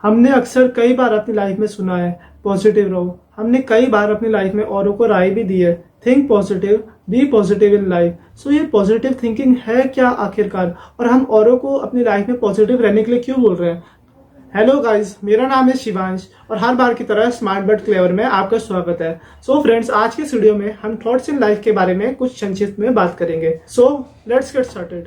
हमने अक्सर कई बार अपनी लाइफ में सुना है पॉजिटिव रहो। हमने कई बार अपनी लाइफ में औरों को राय भी दी है, think positive, be positive in life. So ये पॉजिटिव थिंकिंग है क्या आखिरकार, और हम औरों को अपनी लाइफ में पॉजिटिव रहने के लिए क्यों बोल रहे हैं? हेलो गाइस, मेरा नाम है शिवांश और हर बार की तरह स्मार्ट बट क्लेवर में आपका स्वागत है। सो फ्रेंड्स, आज के इस वीडियो में हम थॉट्स इन लाइफ के बारे में कुछ संक्षिप्त में बात करेंगे। So let's get started.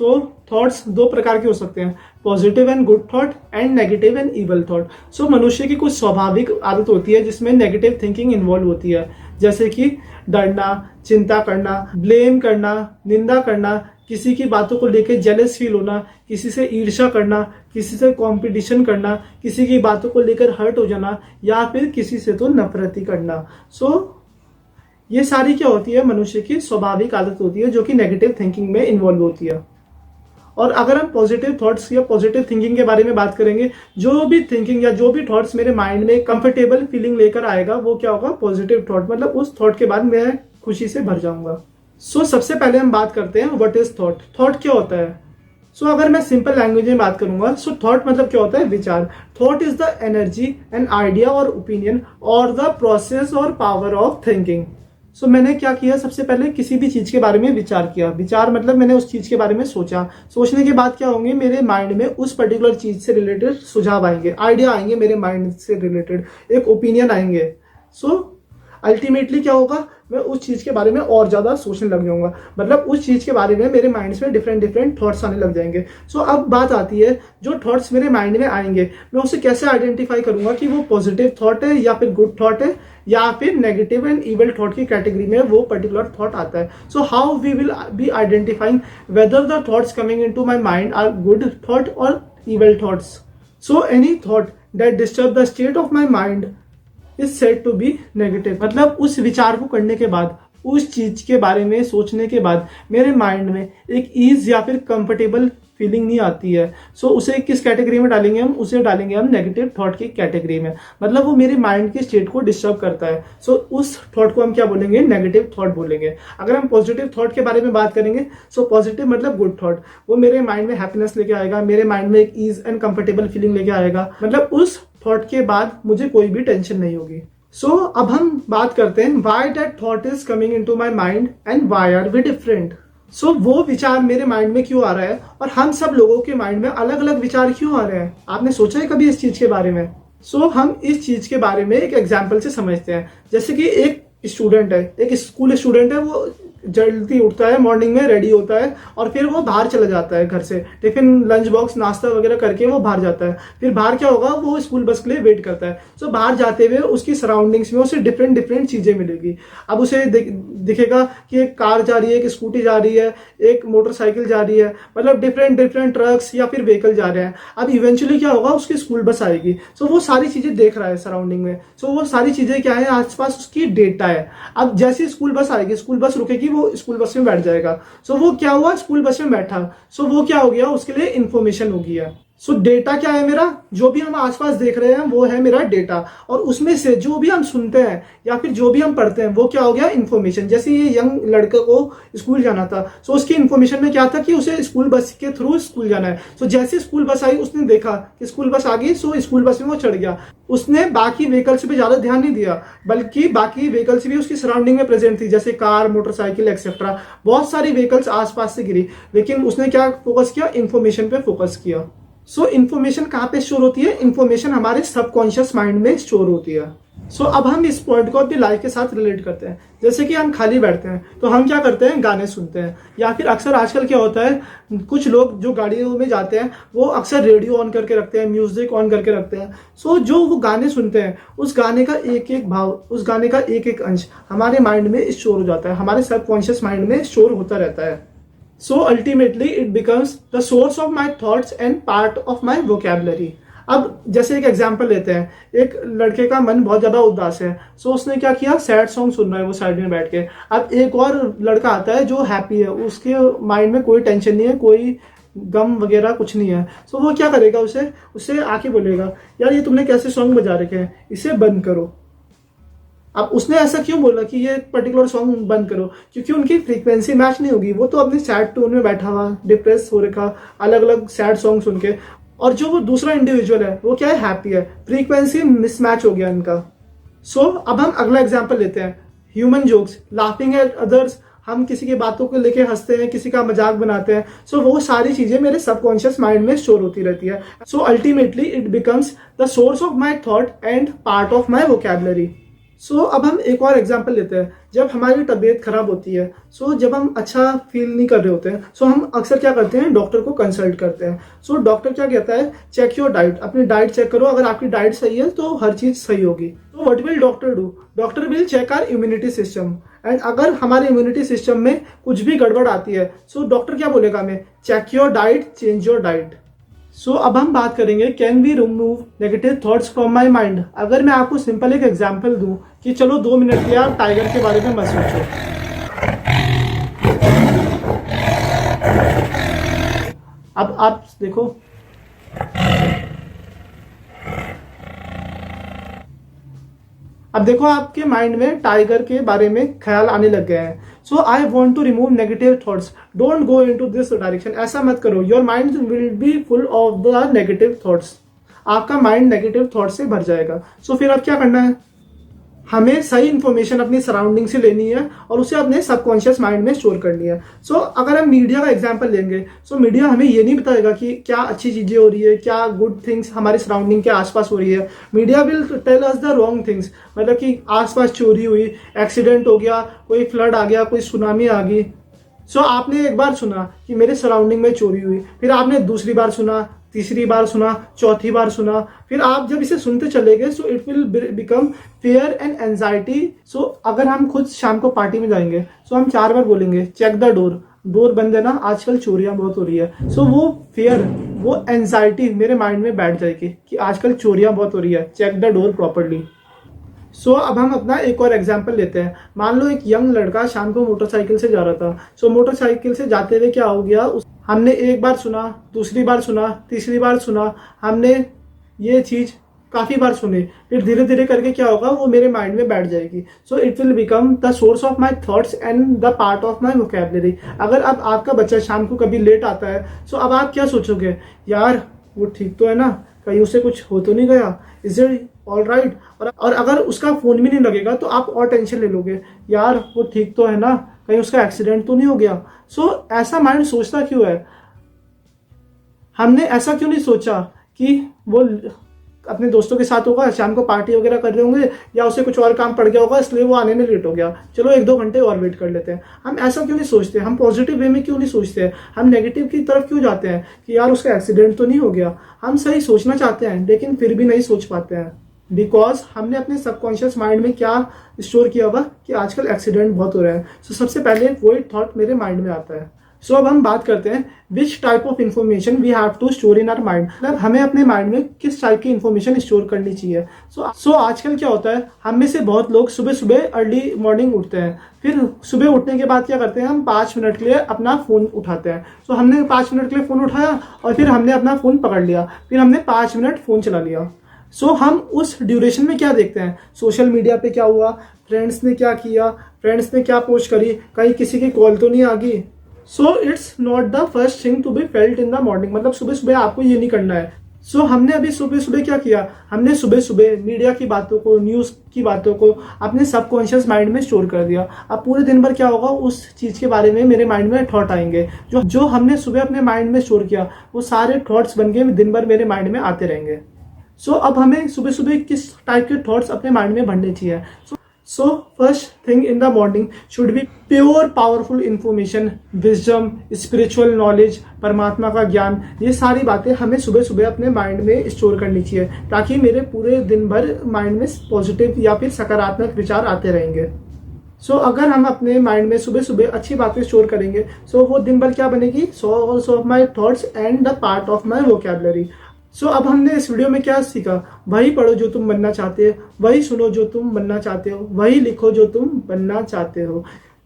So thoughts दो प्रकार के हो सकते हैं, positive and good thought and negative and evil thought. So मनुष्य की कुछ स्वाभाविक आदत होती है जिसमें नेगेटिव थिंकिंग इन्वॉल्व होती है, जैसे कि डरना, चिंता करना, ब्लेम करना, निंदा करना, किसी की बातों को लेकर जेलस फील होना, किसी से ईर्ष्या करना, किसी से कंपटीशन करना, किसी की बातों को लेकर हर्ट हो जाना, या फिर किसी से तो नफरत ही करना। सो ये सारी क्या होती है, मनुष्य की स्वाभाविक आदत होती है जो कि नेगेटिव थिंकिंग में इन्वॉल्व होती है। और अगर हम पॉजिटिव थॉट्स या पॉजिटिव थिंकिंग के बारे में बात करेंगे, जो भी थिंकिंग या जो भी थॉट्स मेरे माइंड में कंफर्टेबल फीलिंग लेकर आएगा वो क्या होगा, पॉजिटिव थॉट। मतलब उस थॉट के बाद मैं खुशी से भर जाऊंगा। सो सबसे पहले हम बात करते हैं व्हाट इज थॉट। थॉट क्या होता है? सो अगर मैं सिंपल लैंग्वेज में बात करूंगा, सो थॉट मतलब क्या होता है, विचार। Thought is the energy and idea और ओपिनियन और द प्रोसेस और पावर ऑफ थिंकिंग। सो मैंने क्या किया, सबसे पहले किसी भी चीज के बारे में विचार किया। विचार मतलब मैंने उस चीज के बारे में सोचा। सोचने के बाद क्या होंगे, मेरे माइंड में उस पर्टिकुलर चीज से रिलेटेड सुझाव आएंगे, आइडिया आएंगे, मेरे माइंड से रिलेटेड एक ओपिनियन आएंगे। सो अल्टीमेटली क्या होगा, मैं उस चीज के बारे में और ज्यादा सोचने लग जाऊंगा। मतलब उस चीज के बारे में मेरे माइंड में डिफरेंट डिफरेंट थॉट्स आने लग जाएंगे। सो अब बात आती है, जो थॉट्स मेरे माइंड में आएंगे मैं उसे कैसे आइडेंटिफाई करूंगा कि वो पॉजिटिव थॉट है या फिर गुड थॉट है या फिर नेगेटिव एंड इवल थॉट की कैटेगरी में वो पर्टिकुलर थॉट आता है। So how we will be identifying whether the thoughts coming into my mind are good thought और evil thoughts. So any thought that disturb the state of my mind is said to be negative. मतलब उस विचार को करने के बाद, उस चीज के बारे में सोचने के बाद मेरे माइंड में एक ईज या फिर कंफर्टेबल फीलिंग नहीं आती है। सो उसे किस कैटेगरी में डालेंगे हम? उसे डालेंगे हम नेगेटिव थॉट की कैटेगरी में। मतलब वो मेरे माइंड के स्टेट को डिस्टर्ब करता है। सो उस थॉट को हम क्या बोलेंगे, नेगेटिव थॉट बोलेंगे। अगर हम पॉजिटिव थॉट के बारे में बात करेंगे, सो पॉजिटिव मतलब गुड थॉट, वो मेरे माइंड में हैप्पीनेस लेके आएगा, मेरे माइंड में एक ईज एंड कंफर्टेबल फीलिंग लेके आएगा। मतलब उस थॉट के बाद मुझे कोई भी टेंशन नहीं होगी। सो अब हम बात करते हैं why that thought is coming into my mind and why are we different. So वो विचार मेरे माइंड में क्यों आ रहा है और हम सब लोगों के माइंड में अलग अलग विचार क्यों आ रहे हैं? आपने सोचा है कभी इस चीज के बारे में? सो हम इस चीज के बारे में एक एग्जाम्पल से समझते हैं। जैसे कि एक स्टूडेंट है, एक स्कूल स्टूडेंट है, वो जल्दी उठता है, मॉर्निंग में रेडी होता है और फिर वो बाहर चला जाता है घर से, टिफिन लंच बॉक्स नाश्ता वगैरह करके वो बाहर जाता है। फिर बाहर क्या होगा, वो स्कूल बस के लिए वेट करता है। सो बाहर जाते हुए उसकी सराउंडिंग्स में उसे डिफरेंट डिफरेंट चीजें मिलेगी। अब उसे दिखेगा कि एक कार जा रही है, एक स्कूटी जा रही है, एक मोटरसाइकिल जा रही है, मतलब डिफरेंट डिफरेंट ट्रक्स या फिर व्हीकल जा रहे हैं। अब इवेंचुअली क्या होगा, उसकी स्कूल बस आएगी। सो वो सारी चीजें देख रहा है सराउंडिंग में। सो वो सारी चीजें क्या है, आसपास उसकी डेटा है। अब जैसे स्कूल बस आएगी, स्कूल बस रुकेगी, वो स्कूल बस में बैठ जाएगा। सो वो क्या हुआ, स्कूल बस में बैठा। सो वो क्या हो गया, उसके लिए इंफॉर्मेशन हो गया। सो डेटा क्या है मेरा, जो भी हम आसपास देख रहे हैं वो है मेरा डेटा। और उसमें से जो भी हम सुनते हैं या फिर जो भी हम पढ़ते हैं वो क्या हो गया, इन्फॉर्मेशन। जैसे ये यंग लड़के को स्कूल जाना था, सो उसकी इन्फॉर्मेशन में क्या था कि उसे स्कूल बस के थ्रू स्कूल जाना है। सो जैसे स्कूल बस आई, उसने देखा कि स्कूल बस आ गई, सो स्कूल बस में वो चढ़ गया। उसने बाकी व्हीकल्स पे ज्यादा ध्यान नहीं दिया, बल्कि बाकी व्हीकल्स भी उसकी सराउंडिंग में प्रेजेंट थी, जैसे कार, मोटरसाइकिल एक्सेट्रा। बहुत सारी व्हीकल्स आसपास से गिरी, लेकिन उसने क्या फोकस किया, इन्फॉर्मेशन पे फोकस किया। सो इन्फॉर्मेशन कहाँ पे स्टोर होती है? इन्फॉर्मेशन हमारे सबकॉन्शियस माइंड में स्टोर होती है। सो अब हम इस पॉइंट को अपनी लाइफ के साथ रिलेट करते हैं। जैसे कि हम खाली बैठते हैं तो हम क्या करते हैं, गाने सुनते हैं। या फिर अक्सर आजकल क्या होता है, कुछ लोग जो गाड़ियों में जाते हैं वो अक्सर रेडियो ऑन करके रखते हैं, म्यूजिक ऑन करके रखते हैं। सो जो वो गाने सुनते हैं, उस गाने का एक एक भाव, उस गाने का एक एक अंश हमारे माइंड में स्टोर हो जाता है, हमारे सबकॉन्शियस माइंड में स्टोर होता रहता है। So ultimately it becomes the source of my thoughts and part of my vocabulary. अब जैसे एक एग्जांपल लेते हैं, एक लड़के का मन बहुत ज्यादा उदास है। सो उसने क्या किया, सैड सॉन्ग सुन रहा है वो साइड में बैठ के। अब एक और लड़का आता है जो हैप्पी है, उसके माइंड में कोई टेंशन नहीं है, कोई गम वगैरह कुछ नहीं है। सो वो क्या करेगा, उसे आके बोलेगा, यार ये तुमने कैसे सॉन्ग बजा रखे हैं, इसे बंद करो। अब उसने ऐसा क्यों बोला कि ये पर्टिकुलर सॉन्ग बंद करो, क्योंकि उनकी फ्रीक्वेंसी मैच नहीं होगी। वो तो अपने सैड टोन में बैठा हुआ, डिप्रेस हो रखा, अलग अलग सैड सॉन्ग सुन के, और जो वो दूसरा इंडिविजुअल है वो क्या है, हैप्पी है। फ्रीक्वेंसी मिसमैच हो गया इनका। सो अब हम अगला एग्जाम्पल लेते हैं, human jokes, laughing at others. हम किसी की बातों को लेके हंसते हैं, किसी का मजाक बनाते हैं। सो वो सारी चीजें मेरे सबकॉन्शियस माइंड में स्टोर होती रहती है। So ultimately it becomes the source of my thought and part of my vocabulary. So अब हम एक और एग्जाम्पल लेते हैं, जब हमारी तबीयत खराब होती है, जब हम अच्छा फील नहीं कर रहे होते हैं, हम अक्सर क्या करते हैं, डॉक्टर को कंसल्ट करते हैं। डॉक्टर क्या कहता है, चेक योर डाइट, अपनी डाइट चेक करो, अगर आपकी डाइट सही है तो हर चीज सही होगी। तो what will doctor do, doctor will check our immunity system, and अगर हमारे इम्यूनिटी सिस्टम में कुछ भी गड़बड़ आती है, डॉक्टर क्या बोलेगा हमें, check your diet, change your diet. अब हम बात करेंगे, can we remove negative thoughts from my mind. अगर मैं आपको सिंपल एक एग्जाम्पल दूं कि चलो 2 मिनट के आप टाइगर के बारे में मत सोचो। अब आप देखो, अब देखो आपके माइंड में टाइगर के बारे में ख्याल आने लग गए हैं। So I want to remove negative thoughts, don't go into this direction. ऐसा मत करो, your mind will be full of the negative thoughts. आपका माइंड नेगेटिव थॉट्स से भर जाएगा। फिर अब क्या करना है, हमें सही इन्फॉर्मेशन अपनी सराउंडिंग से लेनी है और उसे अपने सबकॉन्शियस माइंड में स्टोर करनी है। अगर हम मीडिया का एग्जांपल लेंगे, मीडिया हमें ये नहीं बताएगा कि क्या अच्छी चीजें हो रही है, क्या गुड थिंग्स हमारे सराउंडिंग के आसपास हो रही है। Media will tell us the wrong things, मतलब कि आसपास चोरी हुई, एक्सीडेंट हो गया, कोई फ्लड आ गया, कोई सुनामी आ गई। आपने एक बार सुना कि मेरे सराउंडिंग में चोरी हुई, फिर आपने दूसरी बार सुना, तीसरी बार सुना, चौथी बार सुना, फिर आप जब इसे सुनते चले गए, it will become fair and anxiety. अगर हम खुद शाम को पार्टी में जाएंगे, हम 4 बार बोलेंगे, चेक द डोर, डोर बंद है ना, आजकल चोरियां बहुत हो रही है। वो फेयर, वो एंजाइटी मेरे माइंड में बैठ जाएगी कि आजकल चोरियां बहुत हो रही है, चेक द डोर प्रॉपरली। अब हम अपना एक और एग्जाम्पल लेते हैं। मान लो एक यंग लड़का शाम को मोटरसाइकिल से जा रहा था। मोटरसाइकिल से जाते हुए क्या हो गया, हमने एक बार सुना, दूसरी बार सुना, तीसरी बार सुना, हमने ये चीज काफी बार सुनी, फिर धीरे धीरे करके क्या होगा, वो मेरे माइंड में बैठ जाएगी। It will become the source of my thoughts and the part of my vocabulary. अगर अब आपका बच्चा शाम को कभी लेट आता है, अब आप क्या सोचोगे, यार वो ठीक तो है ना, कहीं उसे कुछ हो तो नहीं गया, इज इट ऑल राइट। और अगर उसका फोन भी नहीं लगेगा तो आप और टेंशन ले लोगे, यार वो ठीक तो है ना, कहीं उसका एक्सीडेंट तो नहीं हो गया। ऐसा माइंड सोचता क्यों है, हमने ऐसा क्यों नहीं सोचा कि वो अपने दोस्तों के साथ होगा, शाम को पार्टी वगैरह कर रहे होंगे, या उसे कुछ और काम पड़ गया होगा इसलिए वो आने में लेट हो गया, चलो 1-2 घंटे और वेट कर लेते हैं। हम ऐसा क्यों नहीं सोचते, हम पॉजिटिव वे में क्यों नहीं सोचते, हम नेगेटिव की तरफ क्यों जाते हैं कि यार उसका एक्सीडेंट तो नहीं हो गया। हम सही सोचना चाहते हैं लेकिन फिर भी नहीं सोच पाते हैं, बिकॉज हमने अपने सबकॉन्शियस माइंड में क्या स्टोर किया हुआ कि आजकल एक्सीडेंट बहुत हो रहे हैं। सबसे पहले वही थॉट मेरे माइंड में आता है। अब हम बात करते हैं which type of information we have to store in our mind, मतलब हमें अपने माइंड में किस टाइप की इन्फॉर्मेशन स्टोर करनी चाहिए। आजकल क्या होता है, हम में से बहुत लोग सुबह सुबह अर्ली मॉर्निंग उठते हैं, फिर सुबह उठने के बाद क्या करते हैं, हम 5 मिनट के लिए अपना फोन उठाते हैं। हमने 5 मिनट के लिए फोन उठाया और फिर हमने अपना फोन पकड़ लिया, फिर हमने 5 मिनट फोन चला लिया। हम उस ड्यूरेशन में क्या देखते हैं, सोशल मीडिया पे क्या हुआ, फ्रेंड्स ने क्या किया, फ्रेंड्स ने क्या पोस्ट करी, कहीं किसी की कॉल तो नहीं आ गई। It's not the first thing to be felt in the morning, मतलब सुबह सुबह आपको ये नहीं करना है। हमने अभी सुबह सुबह क्या किया, हमने सुबह सुबह मीडिया की बातों को, न्यूज की बातों को अपने सबकॉन्शियस माइंड में स्टोर कर दिया। अब पूरे दिन भर क्या होगा, उस चीज के बारे में मेरे माइंड में थॉट आएंगे, जो हमने सुबह अपने माइंड में स्टोर किया वो सारे थॉट्स बन के दिन भर मेरे माइंड में आते रहेंगे। अब हमें सुबह सुबह किस टाइप के थॉट्स अपने माइंड में भरने चाहिए। First thing in the morning should be pure powerful information, wisdom, spiritual knowledge, परमात्मा का ज्ञान। ये सारी बातें हमें सुबह सुबह अपने माइंड में स्टोर करनी चाहिए ताकि मेरे पूरे दिन भर माइंड में पॉजिटिव या फिर सकारात्मक विचार आते रहेंगे। अगर हम अपने माइंड में सुबह सुबह अच्छी बातें स्टोर करेंगे, वो दिन भर क्या बनेगी, source of my thoughts and the part of my vocabulary. अब हमने इस वीडियो में क्या सीखा, वही पढ़ो जो तुम बनना चाहते हो, वही सुनो जो तुम बनना चाहते हो, वही लिखो जो तुम बनना चाहते हो।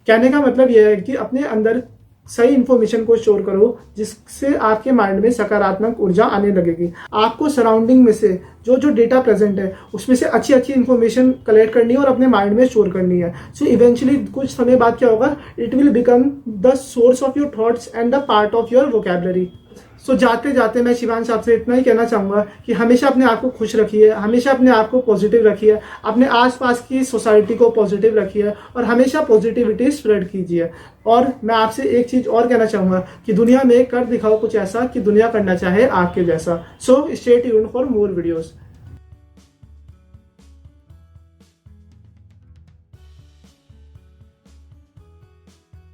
कहने का मतलब यह है कि अपने अंदर सही इन्फॉर्मेशन को स्टोर करो जिससे आपके माइंड में सकारात्मक ऊर्जा आने लगेगी। आपको सराउंडिंग में से जो जो डेटा प्रेजेंट है उसमें से अच्छी अच्छी इन्फॉर्मेशन कलेक्ट करनी है और अपने माइंड में स्टोर करनी है। सो इवेंचुअली कुछ समय बाद क्या होगा, it will become the source of your thoughts and the part of your vocabulary. So जाते जाते मैं शिवांश आपसे इतना ही कहना चाहूँगा कि हमेशा अपने आप को खुश रखिए, हमेशा अपने आप को पॉजिटिव रखिए, अपने आसपास की सोसाइटी को पॉजिटिव रखिए और हमेशा पॉजिटिविटी स्प्रेड कीजिए। और मैं आपसे एक चीज़ और कहना चाहूँगा कि दुनिया में कर दिखाओ कुछ ऐसा कि दुनिया करना चाहे आपके जैसा। So stay tuned for more videos.